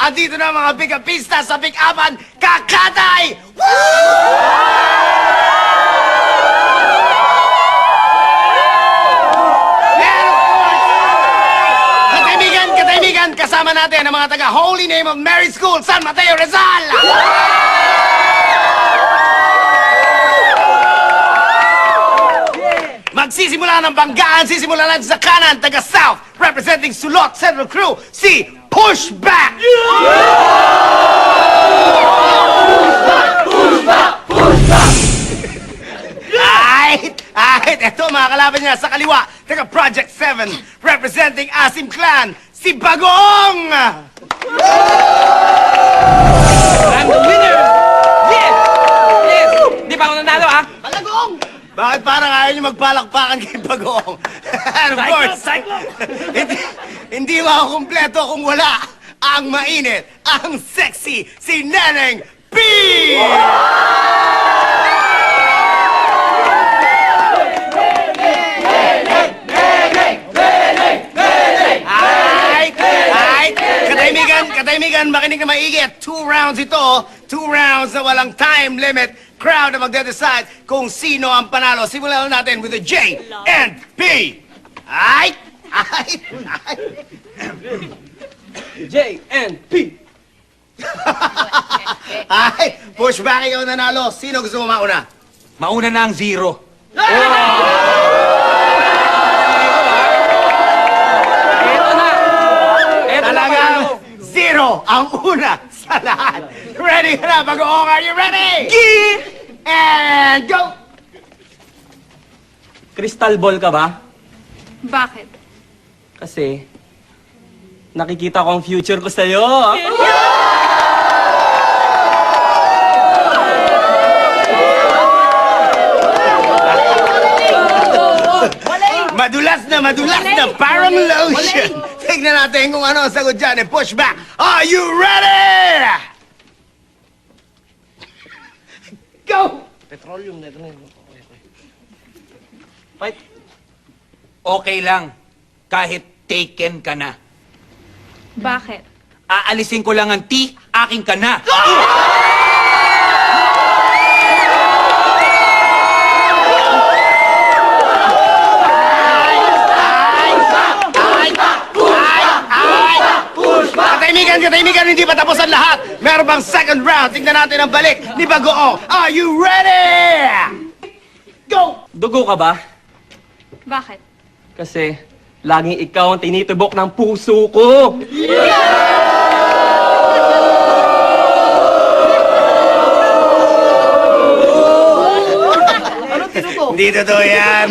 Andito na mga pick-upista sa pick-upan, kakatay! Katahimigan, kasama natin ang mga taga Holy Name of Mary School, San Mateo, Rizal! Magsisimula ng banggaan, sisimula natin sa kanan, taga South, representing Sulot Central Crew, si Pushback! Ahit! Eto mga kalaban niya sa kaliwa, taga Project 7, representing Asim Clan, si Bagong! I'm the winner! Yes! Yes! Di pa ako nanalo, ha? Bagong! Bakit parang ayaw niyo magpalakpakan kay Bagong? And of course, hindi makukumpleto kung wala ang mainit, ang sexy, si Neneng P! Katahimigan, makinig na maigi at 2 rounds ito. 2 rounds na walang time limit. Crowd na magde-decide kung sino ang panalo. Simulan natin with the J and P. J and P. Pushback, ikaw nanalo. Sino gusto mo mauna? Mauna na ang 0. Talagang 0 ang una sa lahat. Ready ka na, Bagoong? Are you ready? And go! Crystal ball ka ba? Bakit? Kasi, nakikita ko ang future ko sa'yo. Madulas na, parang lotion. Tignan natin kung ano ang sagot dyan. Pushback, are you ready? Go! Fight. Okay lang. Kahit taken ka na. Bakit? Aalisin ko lang ang T, akin ka na. Katahimigan, hindi pa tapos ang lahat. Meron bang second round? Tingnan natin ang balik ni Bagoong. Are you ready? Go! Dugo ka ba? Bakit? Kasi, laging ikaw ang tinitibok ng puso ko. Hindi totoo yan.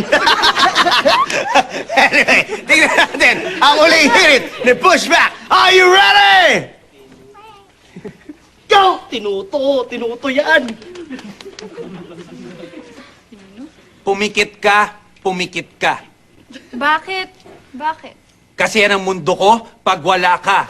Anyway, tingnan natin ang uling hirit ni Pushback. Are you ready? Go! Tinuto yan. Pumikit ka, pumikit ka. Bakit? Bakit? Kasi yan ang mundo ko pag wala ka.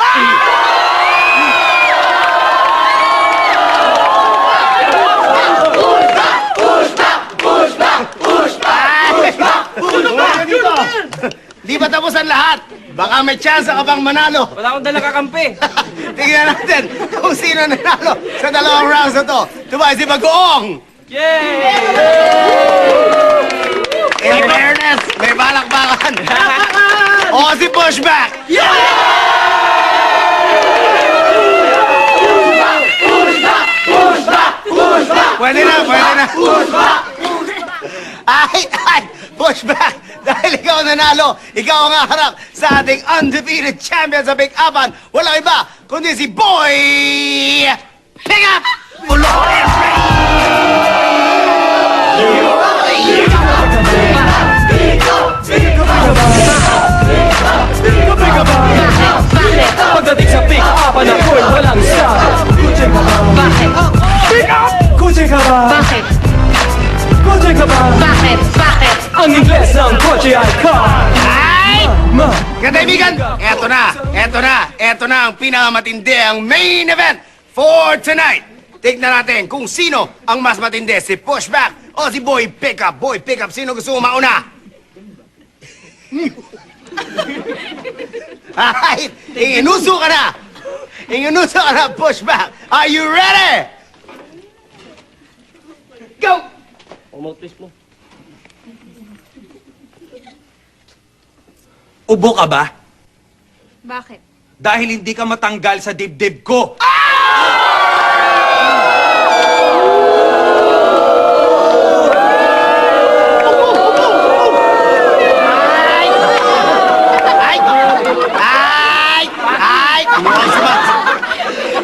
Di ba tapos ang lahat? Baka may chance ka pang manalo. Wala akong dala kakampi. Tingnan natin kung sino nanalo sa dalawang rounds na to. Tumay si Bagoong! Yay! In fairness, may balakbakan. O si Pushback! Pwede na. Ay! Pushback! Dahil ikaw nanalo, ikaw ang harap sa ating undefeated champion sa pick-upan. Walang iba, kundi si Boy Pick-up! Pagdating sa pick-upan ako'y walang stop. Bakit? Kutsi ka ba? Bakit? Kutsi ka ba? Bakit? Bakit? Ang ingles ng kotse ay car. Ay! Kataibigan, eto na ang pinakamatindi, ang main event for tonight. Tignan natin kung sino ang mas matindi, si Pushback o si Boy Pickup. Boy Pickup, sino gusto mo mauna? Ay, inginuso ka na! Inginuso ka na, Pushback! Are you ready? Go! Ubo ka ba? Bakit? Dahil hindi ka matanggal sa dibdib ko. Ay!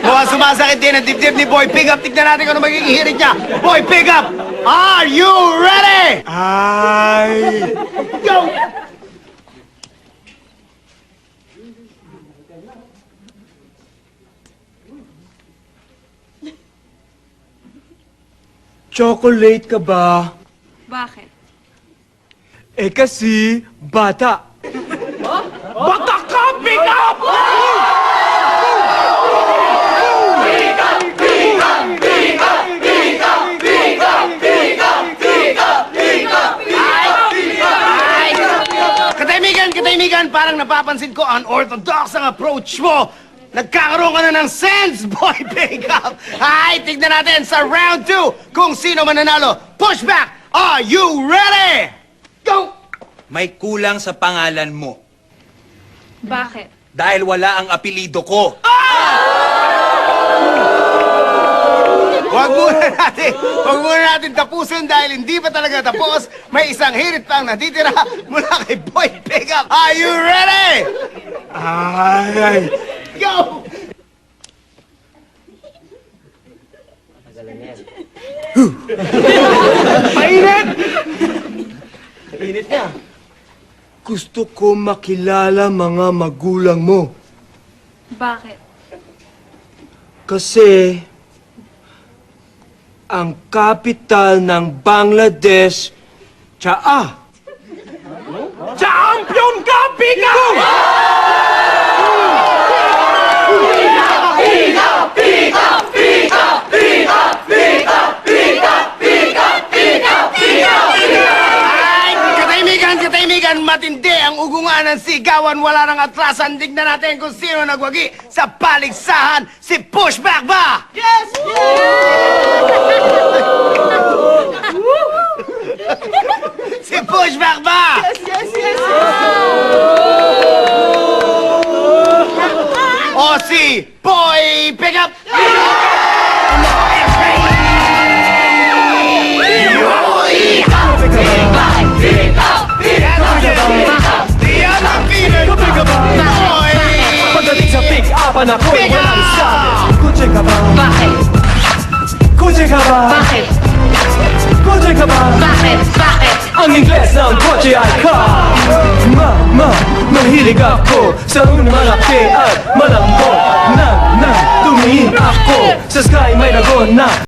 Mukhang sumasakit din ang dibdib ni Boy Pickup. Tignan natin kung ano magiging hirit niya. Boy Pickup, are you ready? Ay! Go! Chocolate ka ba? Bakit? Eh kasi, bata. Bata ka, pick up! Katahimigan, parang napapansin ko unorthodox ang approach mo. Nagkakaroon ka na ng sense, Boy Pickup. Ay, tignan natin sa round 2 kung sino mananalo. Pushback, are you ready? Go! May kulang sa pangalan mo. Bakit? Dahil wala ang apelido ko. Huwag muna natin tapusin dahil hindi pa talaga tapos. May isang hirit pang natitira mula kay Boy Pickup. Are you ready? Ay, Go! init niya. Gusto ko makilala mga magulang mo. Bakit? Kasi, ang kapital ng Bangladesh, Tsaa. Champion ka, pick up! Ay, katahimigan, matindi ang ugungan ng sigawan. Wala nang atrasan. Tignan natin kung sino nagwagi sa paligsahan. Si Pushback ba? Yes! Si Pushback ba? O si Boy Pickup? Pagdating sa pick-upan ako'y Pick up! walang sabi. Kutsi ka ba? Bakit? Kutsi ka ba? Bakit? Kutsi ka ba? Bakit? Bakit? Ang Ingles ng kotse ay car. Mahilig ako sa malaki at malambot na tumingin ako sa sky may nagon na